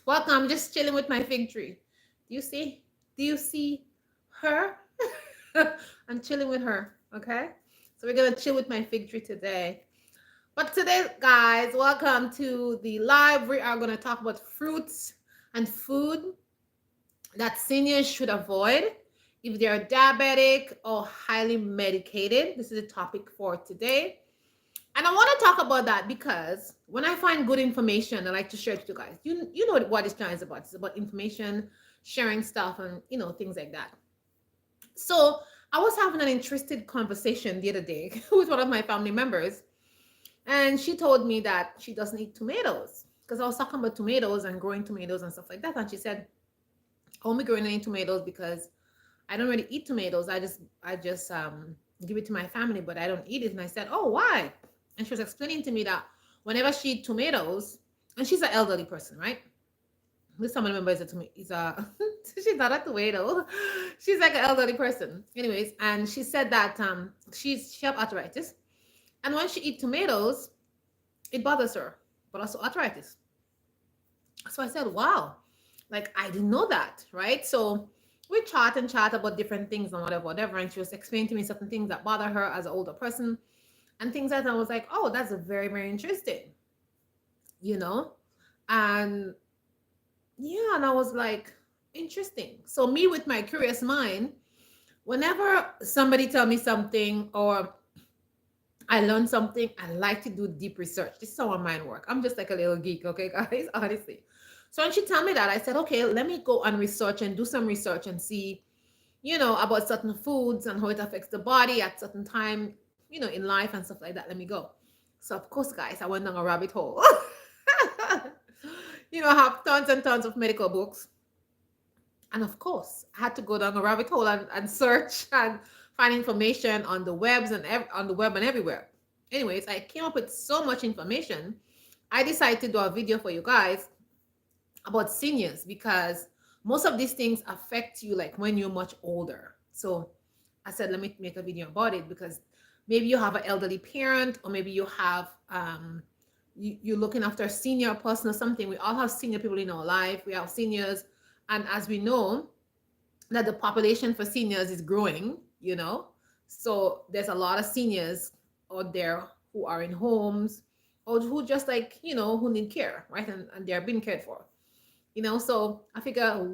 Welcome. I'm just chilling with my fig tree. Do you see? Do you see her? I'm chilling with her. Okay. So we're gonna chill with my fig tree today. But today, guys, welcome to the live. We are gonna talk about fruits and food that seniors should avoid if they are diabetic or highly medicated. This is the topic for today. And I want to talk about that because when I find good information, I like to share it with you guys. You know what this channel is about. It's about information, sharing stuff, and things like that. So I was having an interesting conversation the other day with one of my family members, and she told me that she doesn't eat tomatoes because I was talking about tomatoes and growing tomatoes and stuff like that, and she said, "Only growing any tomatoes because I don't really eat tomatoes. I just give it to my family, but I don't eat it." And I said, "Oh, why?" And she was explaining to me that whenever she eat tomatoes, and she's an elderly person, right? This family member is a she's not a tomato. She's like an elderly person. Anyways, and she said that she have arthritis, and when she eat tomatoes, it bothers her, but also arthritis. So I said, "Wow, like I didn't know that, right?" So we chat and chat about different things and whatever, whatever. And she was explaining to me certain things that bother her as an older person and things like that. I was like, "Oh, that's a very, very interesting, you know?" And yeah, and I was like, interesting. So me with my curious mind, whenever somebody tell me something or I learn something, I like to do deep research. This is how my mind work. I'm just like a little geek, okay, guys, honestly. So when she told me that, I said, okay, let me go and research and do some research and see, about certain foods and how it affects the body at certain time, in life and stuff like that. Let me go. So of course, guys, I went down a rabbit hole. I have tons and tons of medical books. And of course, I had to go down a rabbit hole and search and find information on the webs and on the web and everywhere. Anyways, I came up with so much information. I decided to do a video for you guys about seniors because most of these things affect you like when you're much older. So I said, let me make a video about it because maybe you have an elderly parent or maybe you have you're looking after a senior person or something. We all have senior people in our life. We have seniors, and as we know that the population for seniors is growing, so there's a lot of seniors out there who are in homes or who just like who need care, right? And they're being cared for. So I figure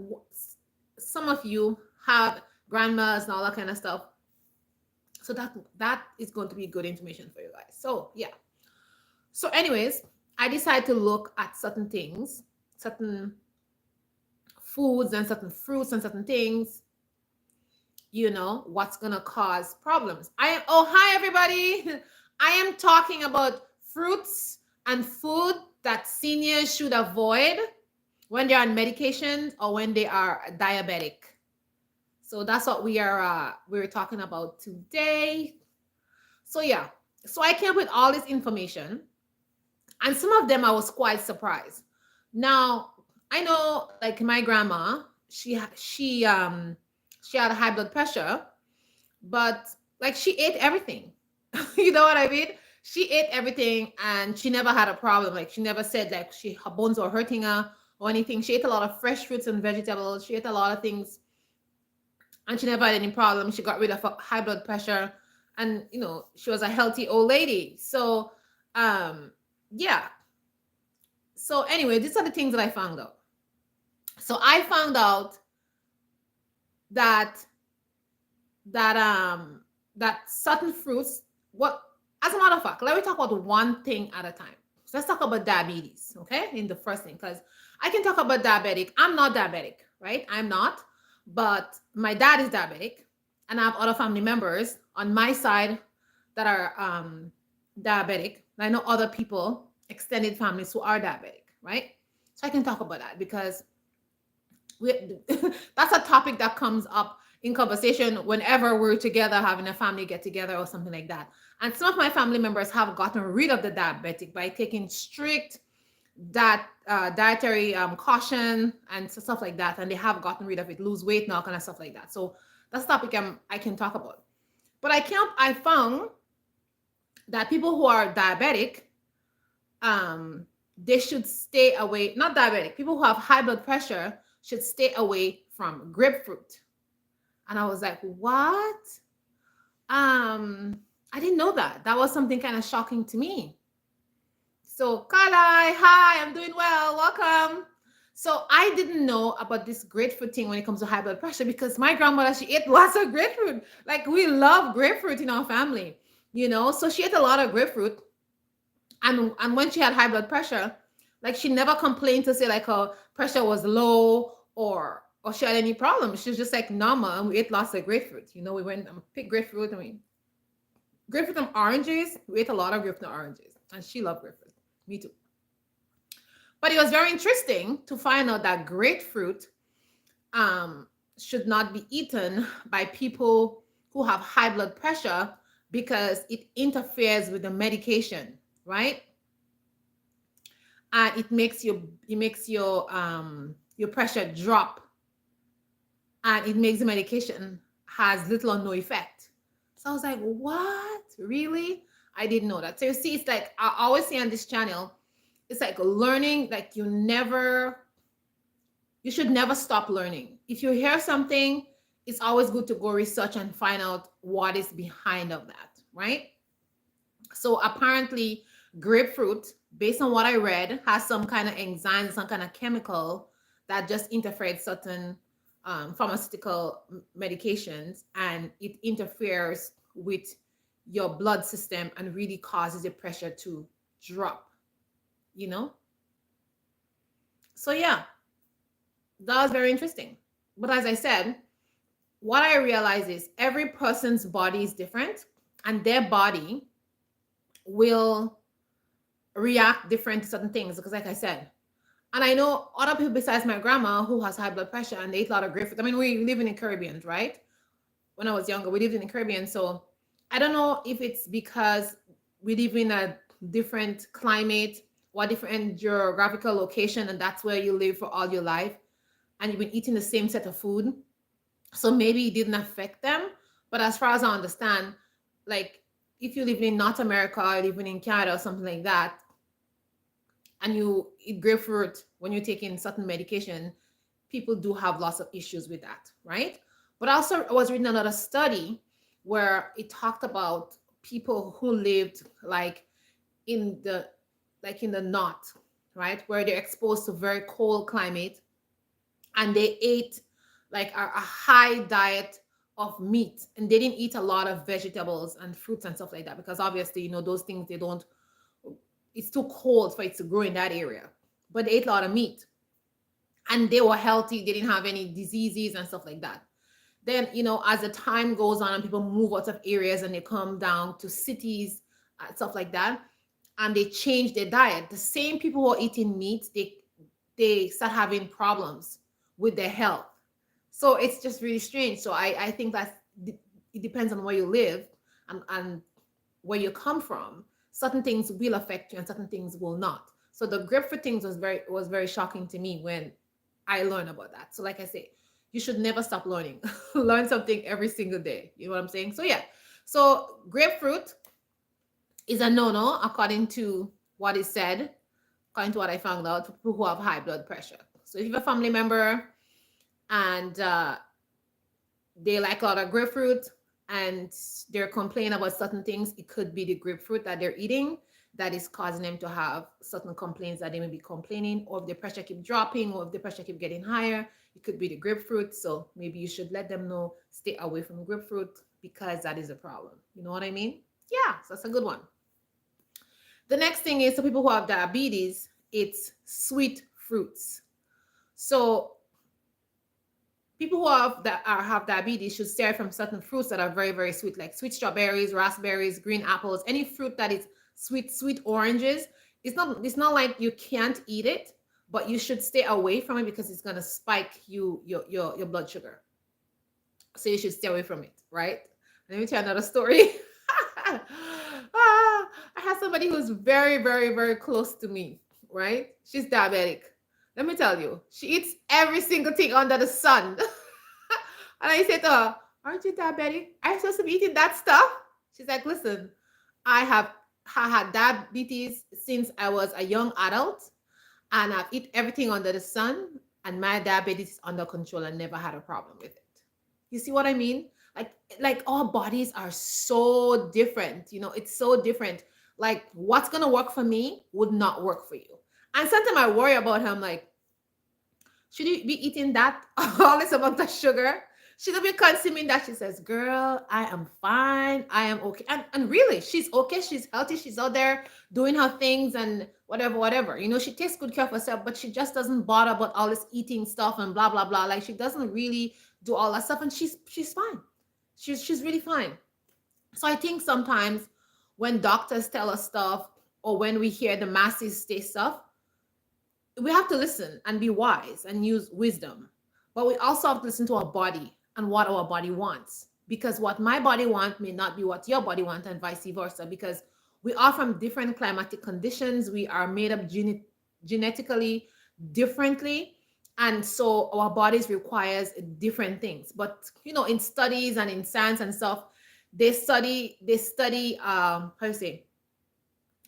some of you have grandmas and all that kind of stuff. So that is going to be good information for you guys. So yeah. So anyways, I decided to look at certain things, certain foods and certain fruits and certain things, what's gonna cause problems. Hi everybody. I am talking about fruits and food that seniors should avoid when they're on medication or when they are diabetic. So that's what we're talking about today. So yeah, so I came up with all this information, and some of them I was quite surprised. Now I know, like my grandma, she had high blood pressure, but like she ate everything. You know what I mean? She ate everything and she never had a problem. Like she never said like her bones were hurting her or anything. She ate a lot of fresh fruits and vegetables. She ate a lot of things and she never had any problem. She got rid of her high blood pressure and she was a healthy old lady. So yeah. So anyway, these are the things that I found out. So I found out that that certain fruits, what as a matter of fact, let me talk about one thing at a time. So let's talk about diabetes, okay? In the first thing, because I can talk about diabetic. I'm not diabetic, right? I'm not, but my dad is diabetic, and I have other family members on my side that are diabetic. And I know other people, extended families who are diabetic, right? So I can talk about that because we, that's a topic that comes up in conversation whenever we're together having a family get together or something like that. And some of my family members have gotten rid of the diabetic by taking strict dietary caution and stuff like that, and they have gotten rid of it, lose weight now, kind of stuff like that. So that's a topic I can talk about. But I found that people who are diabetic, they should stay away, not diabetic, people who have high blood pressure should stay away from grapefruit. And I was like, what? I didn't know that. That was something kind of shocking to me. So, Kalai, hi, I'm doing well. Welcome. So, I didn't know about this grapefruit thing when it comes to high blood pressure because my grandmother, she ate lots of grapefruit. Like, we love grapefruit in our family, So, she ate a lot of grapefruit. And when she had high blood pressure, like, she never complained to say, like, her pressure was low or she had any problems. She was just like normal. And we ate lots of grapefruit. We went and picked grapefruit and grapefruit and oranges. We ate a lot of grapefruit and oranges. And she loved grapefruit. Me too. But it was very interesting to find out that grapefruit should not be eaten by people who have high blood pressure because it interferes with the medication, right? And it makes your pressure drop, and it makes the medication has little or no effect. So I was like, what? Really? I didn't know that. So you see, it's like I always say on this channel, it's like learning, like you should never stop learning. If you hear something, it's always good to go research and find out what is behind of that, right? So apparently grapefruit, based on what I read, has some kind of enzyme, some kind of chemical that just interferes certain pharmaceutical medications, and it interferes with your blood system and really causes your pressure to drop, So yeah, that was very interesting. But as I said, what I realize is every person's body is different, and their body will react different to certain things. Because like I said, and I know other people besides my grandma who has high blood pressure and they eat a lot of grapefruit. I mean, we live in the Caribbean, right? When I was younger, we lived in the Caribbean. So I don't know if it's because we live in a different climate or different geographical location, and that's where you live for all your life, and you've been eating the same set of food. So maybe it didn't affect them. But as far as I understand, like if you live in North America or living in Canada or something like that, and you eat grapefruit when you're taking certain medication, people do have lots of issues with that, right? But also, I was reading another study where it talked about people who lived in the in the north, right, where they're exposed to very cold climate, and they ate like a high diet of meat, and they didn't eat a lot of vegetables and fruits and stuff like that because obviously those things they don't, it's too cold for it to grow in that area. But they ate a lot of meat and they were healthy. They didn't have any diseases and stuff like that. Then, as the time goes on and people move out of areas and they come down to cities, stuff like that, and they change their diet, the same people who are eating meat, they start having problems with their health. So it's just really strange. So I think that it depends on where you live and where you come from. Certain things will affect you and certain things will not. So the grapefruit things was very shocking to me when I learned about that. So like I say, you should never stop learning. Learn something every single day. You know what I'm saying? So yeah. So grapefruit is a no-no according to what is said, according to what I found out, for people who have high blood pressure. So if you have a family member and they like a lot of grapefruit and they're complaining about certain things, it could be the grapefruit that they're eating that is causing them to have certain complaints that they may be complaining, or if the pressure keep dropping, or if the pressure keep getting higher, it could be the grapefruit. So maybe you should let them know, stay away from grapefruit because that is a problem. You know what I mean? Yeah, so that's a good one. The next thing is, so people who have diabetes, it's sweet fruits. So people who have diabetes should stay from certain fruits that are very, very sweet, like sweet strawberries, raspberries, green apples, any fruit that is sweet oranges. It's not like you can't eat it, but you should stay away from it because it's gonna spike your blood sugar. So you should stay away from it, right? Let me tell you another story. I have somebody who's very, very, very close to me, right? She's diabetic. Let me tell you, she eats every single thing under the sun. And I said to her, aren't you diabetic? Are you supposed to be eating that stuff? She's like, listen, I have had diabetes since I was a young adult, and I've eaten everything under the sun, and my diabetes is under control and never had a problem with it. You see what I mean? Like our bodies are so different. It's so different. Like what's gonna work for me would not work for you. And sometimes I worry about him. Like, should you be eating that all this amount of sugar? Should you be consuming that? She says, "Girl, I am fine. I am okay." And really, she's okay. She's healthy. She's out there doing her things and whatever, whatever. She takes good care of herself, but she just doesn't bother about all this eating stuff and blah blah blah. Like she doesn't really do all that stuff, and she's fine. She's really fine. So I think sometimes when doctors tell us stuff or when we hear the masses say stuff, we have to listen and be wise and use wisdom. But we also have to listen to our body and what our body wants. Because what my body wants may not be what your body wants, and vice versa. Because we are from different climatic conditions. We are made up genetically differently. And so our bodies requires different things. But in studies and in science and stuff, they study how you say,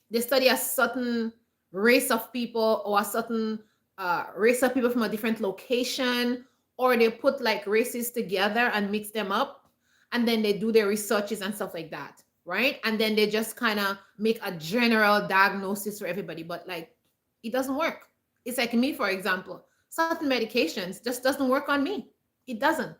they study a certain race of people or a certain race of people from a different location, or they put like races together and mix them up, and then they do their researches and stuff like that, right? And then they just kind of make a general diagnosis for everybody, but like it doesn't work. It's like me, for example, certain medications just doesn't work on me. It doesn't.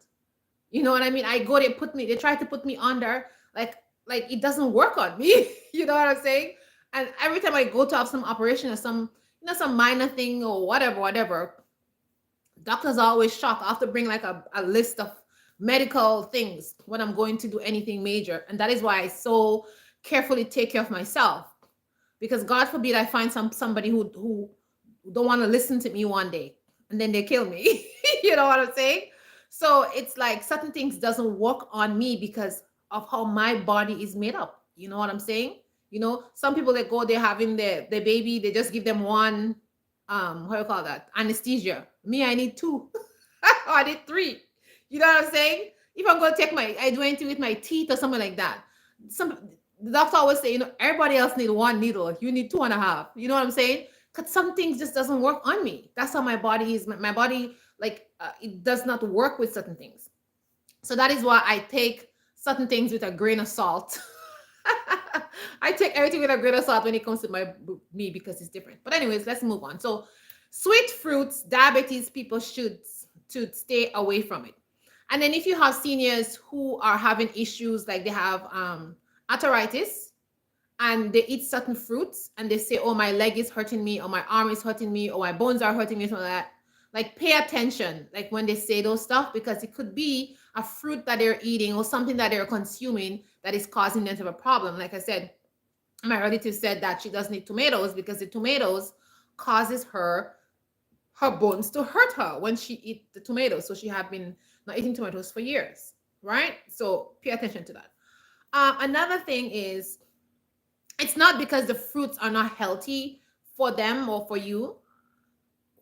You know what I mean? I go, they try to put me under, like it doesn't work on me. You know what I'm saying? And every time I go to have some operation or some minor thing or whatever, doctors are always shocked. I have to bring like a list of medical things when I'm going to do anything major. And that is why I so carefully take care of myself. Because God forbid I find somebody who don't want to listen to me one day and then they kill me. You know what I'm saying? So it's like certain things doesn't work on me because of how my body is made up. You know what I'm saying? Some people that go, they're having the baby, they just give them one, how do you call that? Anesthesia. Me, I need two. I need three. You know what I'm saying? If I'm going to take I do anything with my teeth or something like that. The doctor always say, everybody else need one needle. You need 2.5. You know what I'm saying? Because some things just doesn't work on me. That's how my body is. My body, it does not work with certain things. So that is why I take certain things with a grain of salt. I take everything with a grain of salt when it comes to me because it's different. But anyways, let's move on. So sweet fruits, diabetes people should stay away from it. And then if you have seniors who are having issues, like they have arthritis and they eat certain fruits and they say, oh, my leg is hurting me, or my arm is hurting me, or my bones are hurting me, something like that. Like pay attention, like when they say those stuff, because it could be a fruit that they're eating or something that they're consuming that is causing them to have a problem. Like I said, my relative said that she doesn't eat tomatoes because the tomatoes causes her bones to hurt her when she eats the tomatoes. So she have been not eating tomatoes for years, right? So pay attention to that. Another thing is, it's not because the fruits are not healthy for them or for you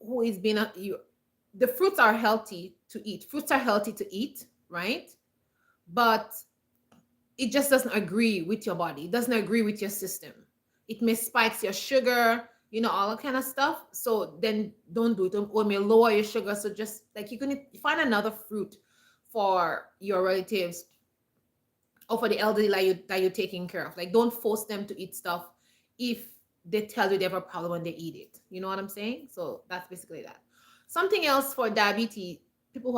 who is being the fruits are healthy to eat. Fruits are healthy to eat, right? But it just doesn't agree with your body. It doesn't agree with your system. It may spikes your sugar, all that kind of stuff. So then don't do it. Or it may lower your sugar. So just like you can find another fruit for your relatives or for the elderly that you're taking care of. Like don't force them to eat stuff if they tell you they have a problem when they eat it. You know what I'm saying? So that's basically that. Something else for diabetes, people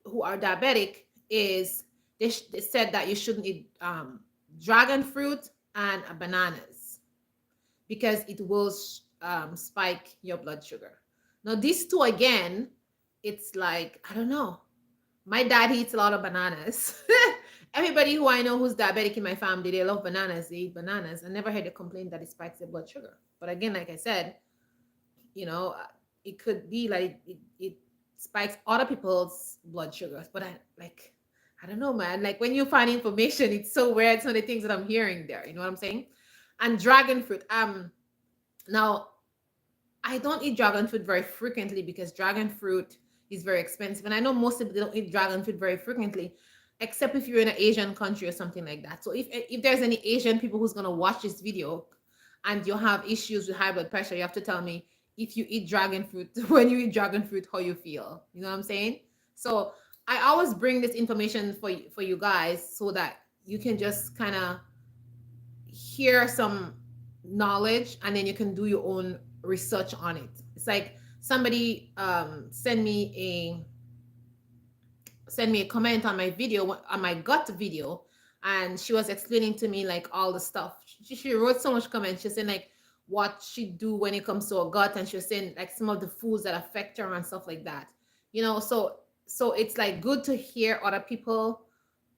who are diabetic, is they said that you shouldn't eat dragon fruit and bananas because it will spike your blood sugar. Now these two, again, it's like, I don't know. My dad eats a lot of bananas. Everybody who I know who's diabetic in my family, they love bananas. They eat bananas. I never heard a complaint that it spikes their blood sugar. But again, like I said, it could be like it spikes other people's blood sugars. But I don't know, man. Like when you find information, it's so weird. Some of the things that I'm hearing there. You know what I'm saying? And dragon fruit. Now I don't eat dragon fruit very frequently because dragon fruit is very expensive. And I know most people don't eat dragon fruit very frequently. except if you're in an Asian country or something like that. So if there's any Asian people who's gonna watch this video and you have issues with high blood pressure, you have to tell me if you eat dragon fruit, when you eat dragon fruit, how you feel. You know what I'm saying? So I always bring this information for you guys so that you can just kind of hear some knowledge and then you can do your own research on it. It's like somebody send me a comment on my video, on my gut video, and she was explaining to me like all the stuff. She wrote so much comments. She said like what she do when it comes to her gut, and she was saying like some of the foods that affect her and stuff like that. You know, so it's like good to hear other people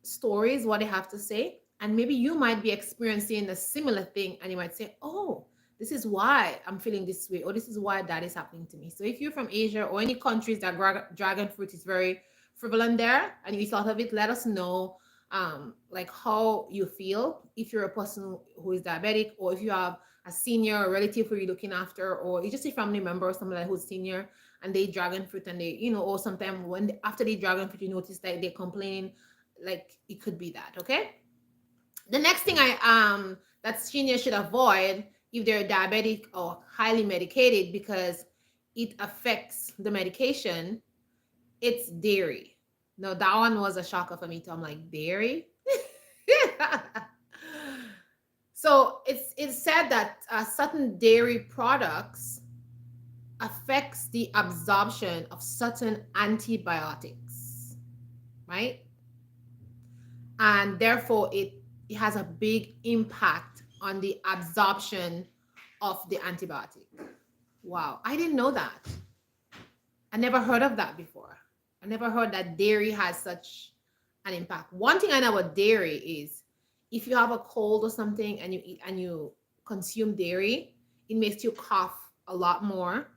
stories, what they have to say, and maybe you might be experiencing a similar thing, and you might say, "Oh, this is why I'm feeling this way, or this is why that is happening to me." So if you're from Asia or any countries that dragon fruit is very prevalent there, and you thought of it, let us know like how you feel, if you're a person who is diabetic, or if you have a senior relative who you're looking after, or you just a family member or somebody who's senior and they dragon fruit and they, you know, or sometimes when after they dragon fruit you notice that they're complaining, like it could be that. Okay, the next thing that seniors should avoid if they're diabetic or highly medicated, because it affects the medication, it's dairy. No, that one was a shocker for me too. I'm like, dairy? So it's said that certain dairy products affects the absorption of certain antibiotics, right? And therefore it has a big impact on the absorption of the antibiotic. Wow, I didn't know that. I never heard of that before. I never heard that dairy has such an impact. One thing I know about dairy is if you have a cold or something and you eat and you consume dairy, it makes you cough a lot more,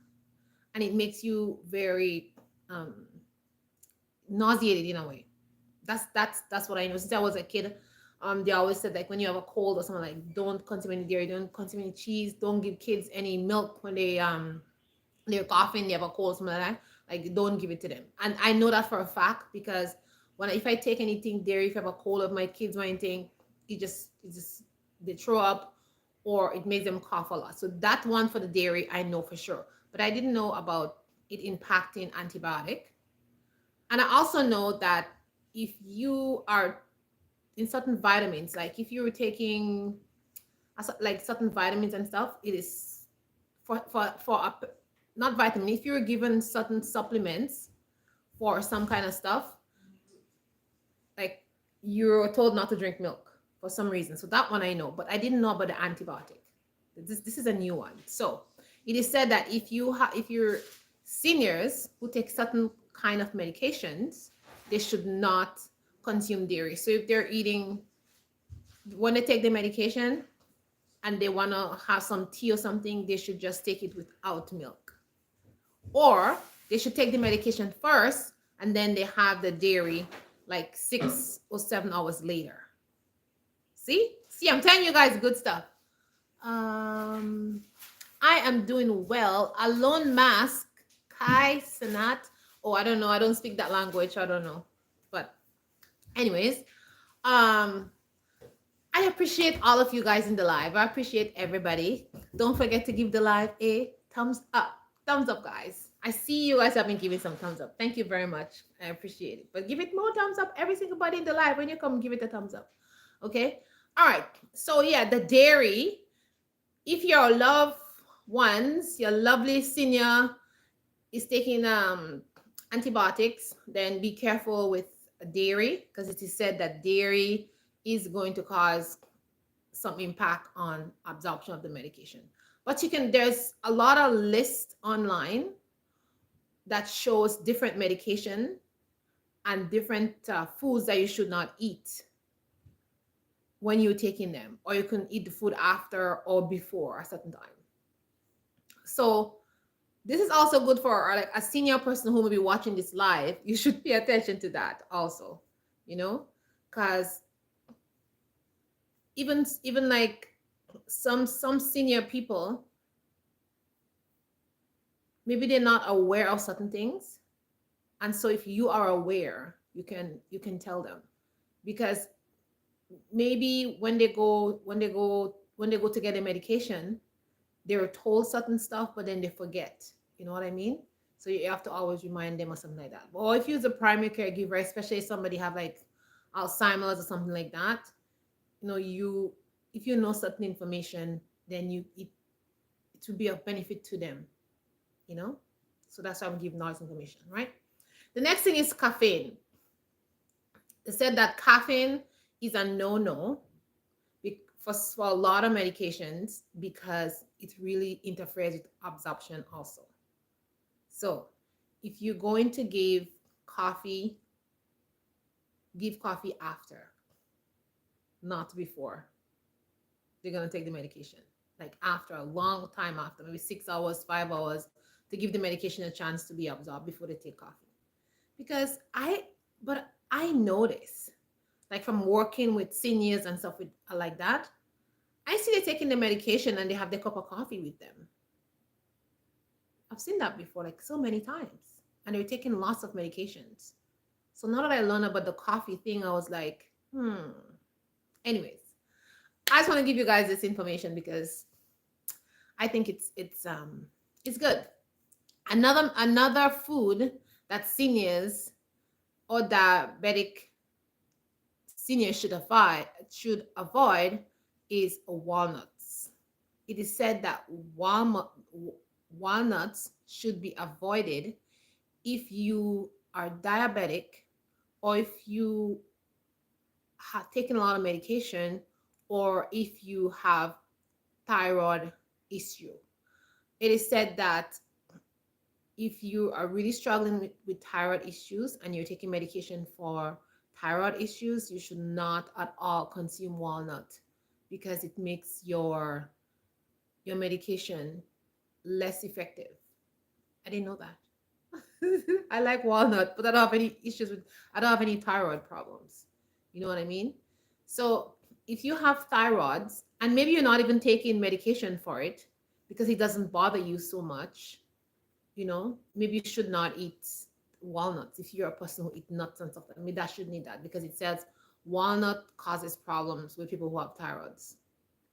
and it makes you very nauseated in a way. That's what I know. Since I was a kid, they always said like when you have a cold or something, like don't consume any dairy, don't consume any cheese, don't give kids any milk when they're coughing, they have a cold, something like that. Like don't give it to them. And I know that for a fact because if I take anything dairy, if I have a cold of my kids or anything, it just they throw up or it makes them cough a lot. So that one for the dairy, I know for sure. But I didn't know about it impacting antibiotic. And I also know that if you are in certain vitamins, like if you were taking like certain vitamins and stuff, it is not vitamin. If you're given certain supplements for some kind of stuff, like you're told not to drink milk for some reason. So that one I know, but I didn't know about the antibiotic. This is a new one. So it is said that if you're seniors who take certain kind of medications, they should not consume dairy. So if they're eating, when they take the medication and they want to have some tea or something, they should just take it without milk. Or they should take the medication first and then they have the dairy like 6 or 7 hours later. See, I'm telling you guys good stuff. I am doing well. Alone mask, Kai Sanat. Oh, I don't know. I don't speak that language. I don't know. But anyways, I appreciate all of you guys in the live. I appreciate everybody. Don't forget to give the live a thumbs up. Thumbs up, guys. I see you guys have been giving some thumbs up. Thank you very much. I appreciate it. But give it more thumbs up. Every single body in the live, when you come, give it a thumbs up. Okay? All right. So yeah, the dairy. If your loved ones, your lovely senior is taking antibiotics, then be careful with dairy, because it is said that dairy is going to cause some impact on absorption of the medication. But there's a lot of lists online that shows different medication and different foods that you should not eat when you're taking them, or you can eat the food after or before a certain time. So this is also good for like a senior person who may be watching this live. You should pay attention to that also, because even like some senior people, maybe they're not aware of certain things, and so if you are aware, you can tell them. because maybe when they go to get a medication, they're told certain stuff, but then they forget. You know what I mean? So you have to always remind them or something like that. Or if you're a primary caregiver, especially if somebody have like Alzheimer's or something like that, you if you know certain information, then it will be of benefit to them. You know, so that's why I'm giving all this information, right? The next thing is caffeine. They said that caffeine is a no-no for a lot of medications because it really interferes with absorption also. So if you're going to coffee, give coffee after, not before they're going to take the medication. Like after a long time after, maybe 6 hours, 5 hours, to give the medication a chance to be absorbed before they take coffee. Because I notice, like from working with seniors and stuff like that, I see they taking the medication and they have their cup of coffee with them. I've seen that before, like so many times. And they're taking lots of medications. So now that I learned about the coffee thing, I was like, Anyways, I just want to give you guys this information because I think it's good. Another food that seniors or diabetic seniors should avoid is walnuts. It is said that walnuts should be avoided if you are diabetic or if you have taken a lot of medication or if you have thyroid issue. It is said that if you are really struggling with thyroid issues and you're taking medication for thyroid issues, you should not at all consume walnut because it makes your medication less effective. I didn't know that. I like walnut, but I don't have any issues with I don't have any thyroid problems. You know what I mean? So if you have thyroids and maybe you're not even taking medication for it because it doesn't bother you so much, maybe you should not eat walnuts if you're a person who eats nuts and stuff. I mean, that should need that because it says walnut causes problems with people who have thyroids.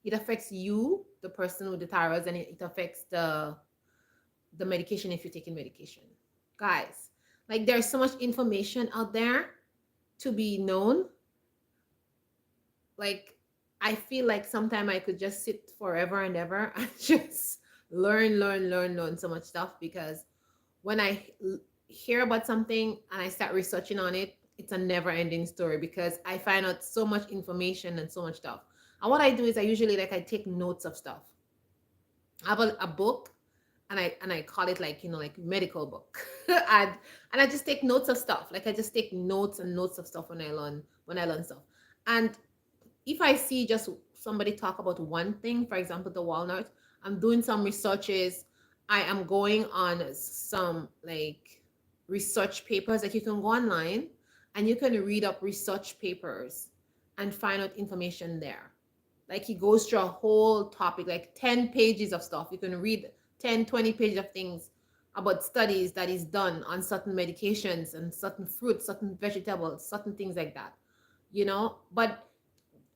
It affects you, the person with the thyroids, and it affects the medication if you're taking medication. Guys, like there's so much information out there to be known. Like I feel like sometimes I could just sit forever and ever and just learn so much stuff because when I hear about something and I start researching on it, it's a never ending story because I find out so much information and so much stuff. And what I do is I usually I take notes of stuff. I have a book and I call it like like medical book. and I just take notes of stuff. Like I just take notes and notes of stuff when I learn stuff. And if I see just somebody talk about one thing, for example, the walnut, I'm doing some researches. I am going on some like research papers that you can go online and you can read up research papers and find out information there. Like he goes through a whole topic, like 10 pages of stuff. You can read 10, 20 pages of things about studies that is done on certain medications and certain fruits, certain vegetables, certain things like that. But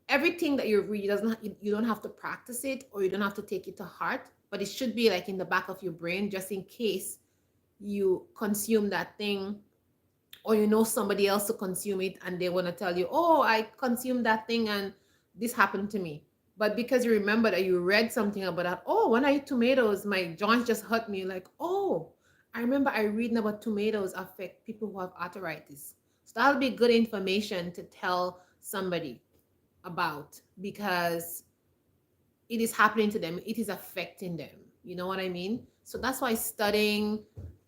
everything that you read you don't have to practice it or you don't have to take it to heart, but it should be like in the back of your brain just in case you consume that thing or somebody else to consume it and they want to tell you, oh, I consumed that thing and this happened to me. But because you remember that you read something about that, oh, when I eat tomatoes my joints just hurt me, like, oh, I remember I reading about tomatoes affect people who have arthritis. So that'll be good information to tell somebody about because it is happening to them, it is affecting them. You know what I mean? So that's why studying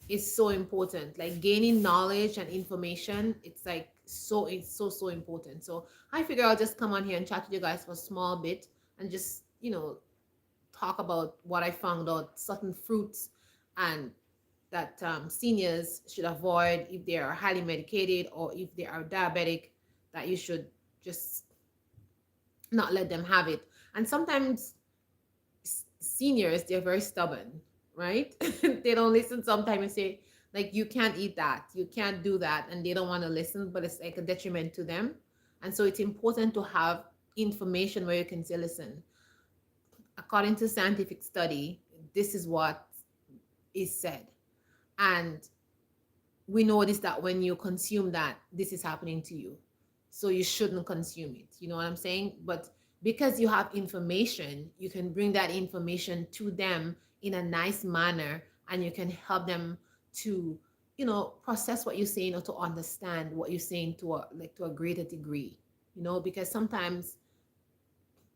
is so important. Like gaining knowledge and information, it's so important. So I figure I'll just come on here and chat with you guys for a small bit and just talk about what I found out, certain fruits and that seniors should avoid if they are highly medicated or if they are diabetic, that you should just not let them have it. And sometimes seniors, they're very stubborn, right? They don't listen. Sometimes you say like, you can't eat that, you can't do that, and they don't want to listen, but it's like a detriment to them. And so it's important to have information where you can say, listen, according to scientific study, this is what is said. And we notice that when you consume that, this is happening to you. So you shouldn't consume it. You know what I'm saying? But because you have information, you can bring that information to them in a nice manner, and you can help them to, process what you're saying, or to understand what you're saying to a greater degree. Because sometimes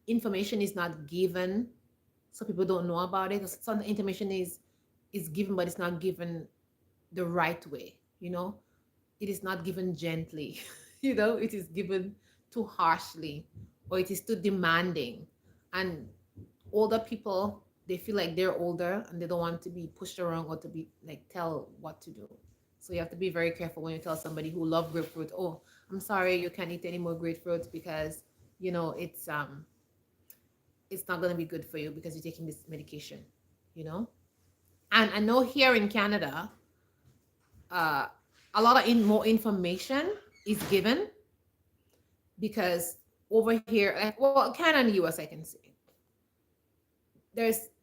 information is not given, so people don't know about it. Some information is given, but it's not given the right way. It is not given gently. It is given too harshly, or it is too demanding. And older people, they feel like they're older and they don't want to be pushed around or to be like tell what to do. So you have to be very careful when you tell somebody who love grapefruit, oh, I'm sorry, you can't eat any more grapefruits because it's not going to be good for you because you're taking this medication. you know and I know here in Canada, uh, a lot of more information is given, because over here, like, well, Canada and the US, I can say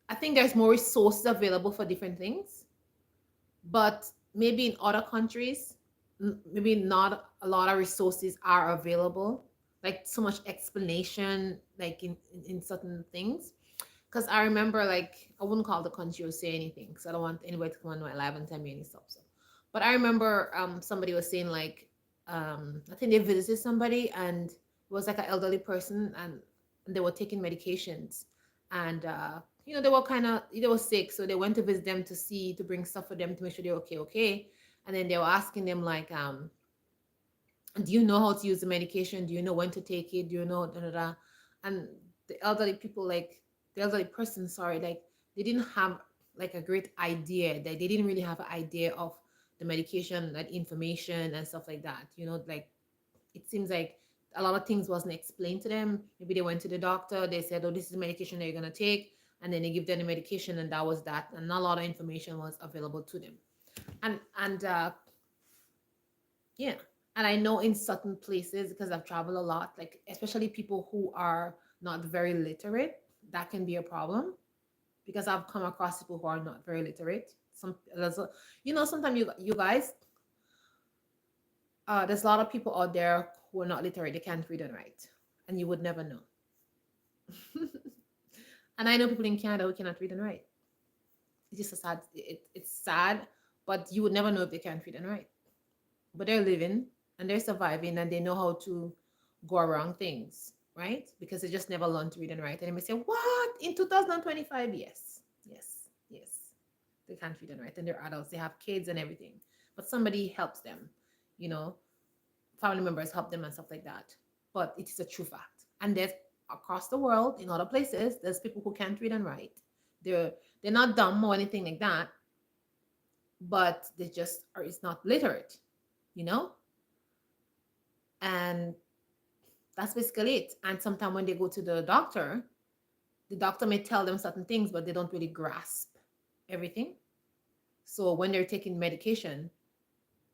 I think there's more resources available for different things. But maybe in other countries, maybe not a lot of resources are available, like so much explanation, like in certain things. Because I remember, like, I wouldn't call the country or say anything because I don't want anybody to come on my live and tell me any stuff. So, but I remember somebody was saying, like, I think they visited somebody, and it was like an elderly person, and they were taking medications, and they were sick, so they went to visit them to bring stuff for them to make sure they're okay. And then they were asking them, like, do you know how to use the medication? Do you know when to take it? Do you know da, da, da? And the elderly people, like, the elderly person, sorry, like, they didn't have like a great idea. They didn't really have an idea of the medication, like information and stuff like that. Like, it seems like a lot of things wasn't explained to them. Maybe they went to the doctor, they said, oh, this is the medication that you're going to take, and then they give them the medication, and that was that, and not a lot of information was available to them. And yeah. And I know in certain places, because I've traveled a lot, like, especially people who are not very literate, that can be a problem, because I've come across people who are not very literate. Sometimes you guys, there's a lot of people out there who are not literate. They can't read and write, and you would never know. And I know people in Canada who cannot read and write. It's just a sad. It's sad, but you would never know if they can't read and write. But they're living and they're surviving, and they know how to go around things, right? Because they just never learned to read and write. And they may say, what? In 2025? Yes, yes, yes. They can't read and write, and they're adults. They have kids and everything. But somebody helps them, you know, family members help them and stuff like that. But it is a true fact. And there's across the world, in other places, there's people who can't read and write. They're they're not dumb or anything like that, but they just are it's not literate, you know? And that's basically it. And sometimes when they go to the doctor may tell them certain things, but they don't really grasp everything. So when they're taking medication,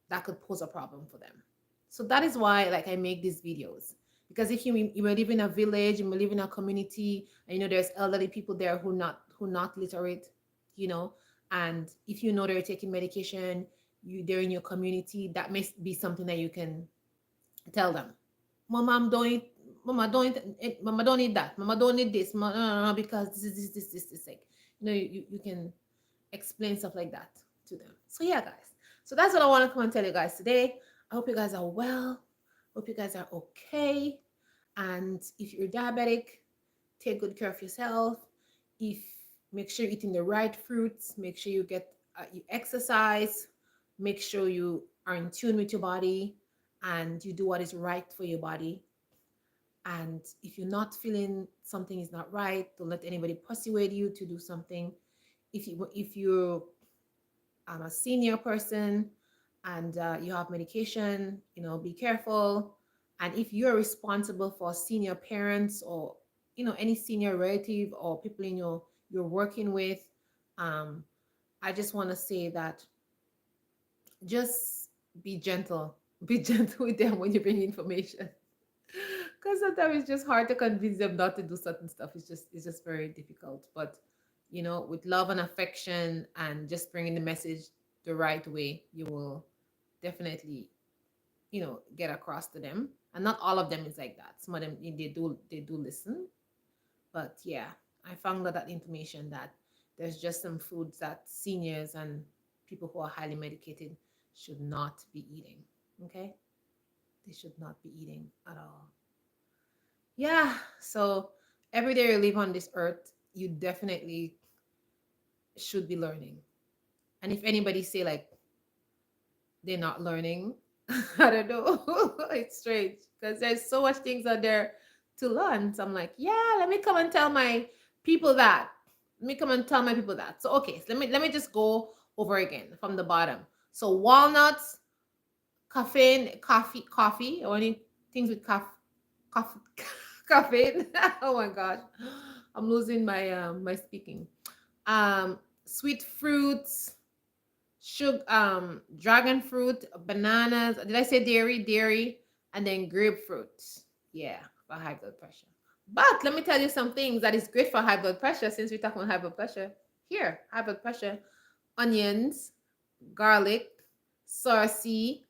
that could pose a problem for them. So that is why, like, I make these videos. Because if you may live in a village, you may live in a community, and there's elderly people there who not literate, you know, and if they're taking medication, they're in your community, that may be something that you can tell them. Mama, don't eat. Mama, don't eat that. Mama, don't eat this. Mama, no, because this. Like, you can explain stuff like that to them. So yeah, guys. So that's what I want to come and tell you guys today. I hope you guys are well. Hope you guys are okay. And if you're diabetic, take good care of yourself. If Make sure you're eating the right fruits. Make sure you exercise. Make sure you are in tune with your body, and you do what is right for your body. And if you're not feeling something is not right, don't let anybody persuade you to do something. If you're a senior person, and you have medication, be careful. And if you're responsible for senior parents, or any senior relative or people you're working with, um, I just want to say that just be gentle. Be gentle with them when you bring information. Because sometimes it's just hard to convince them not to do certain stuff. It's just very difficult. But with love and affection and just bringing the message the right way, you will definitely get across to them. And not all of them is like that. Some of them they do listen. But yeah, I found out that information that there's just some foods that seniors and people who are highly medicated should not be eating. Okay, they should not be eating at all. Yeah, so every day you live on this earth, you definitely should be learning. And if anybody say like they're not learning, I don't know. It's strange because there's so much things out there to learn. So I'm like, yeah, let me come and tell my people that. Let me come and tell my people that. So okay, so let me just go over again from the bottom. So walnuts, caffeine, coffee, or any things with coffee, caffeine. Oh my gosh, I'm losing my speaking. Sweet fruits, sugar, dragon fruit, bananas. Did I say dairy? Dairy, and then grapefruit. Yeah, for high blood pressure. But let me tell you some things that is great for high blood pressure. Since we're talking about high blood pressure, here, high blood pressure: onions, garlic, sarsi,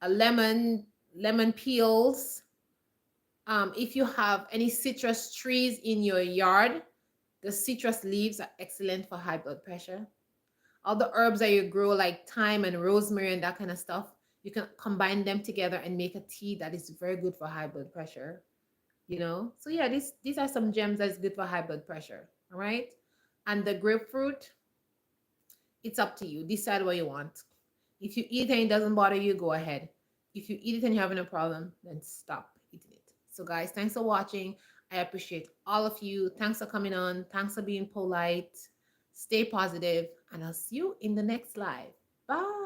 a lemon peels. If you have any citrus trees in your yard, the citrus leaves are excellent for high blood pressure. All the herbs that you grow, like thyme and rosemary and that kind of stuff, you can combine them together and make a tea that is very good for high blood pressure. So yeah, these are some gems that's good for high blood pressure. All right. And the grapefruit, it's up to you. Decide what you want. If you eat and it doesn't bother you, go ahead. If you eat it and you're having a problem, then stop eating it. So guys, thanks for watching. I appreciate all of you. Thanks for coming on. Thanks for being polite. Stay positive, and I'll see you in the next live. Bye.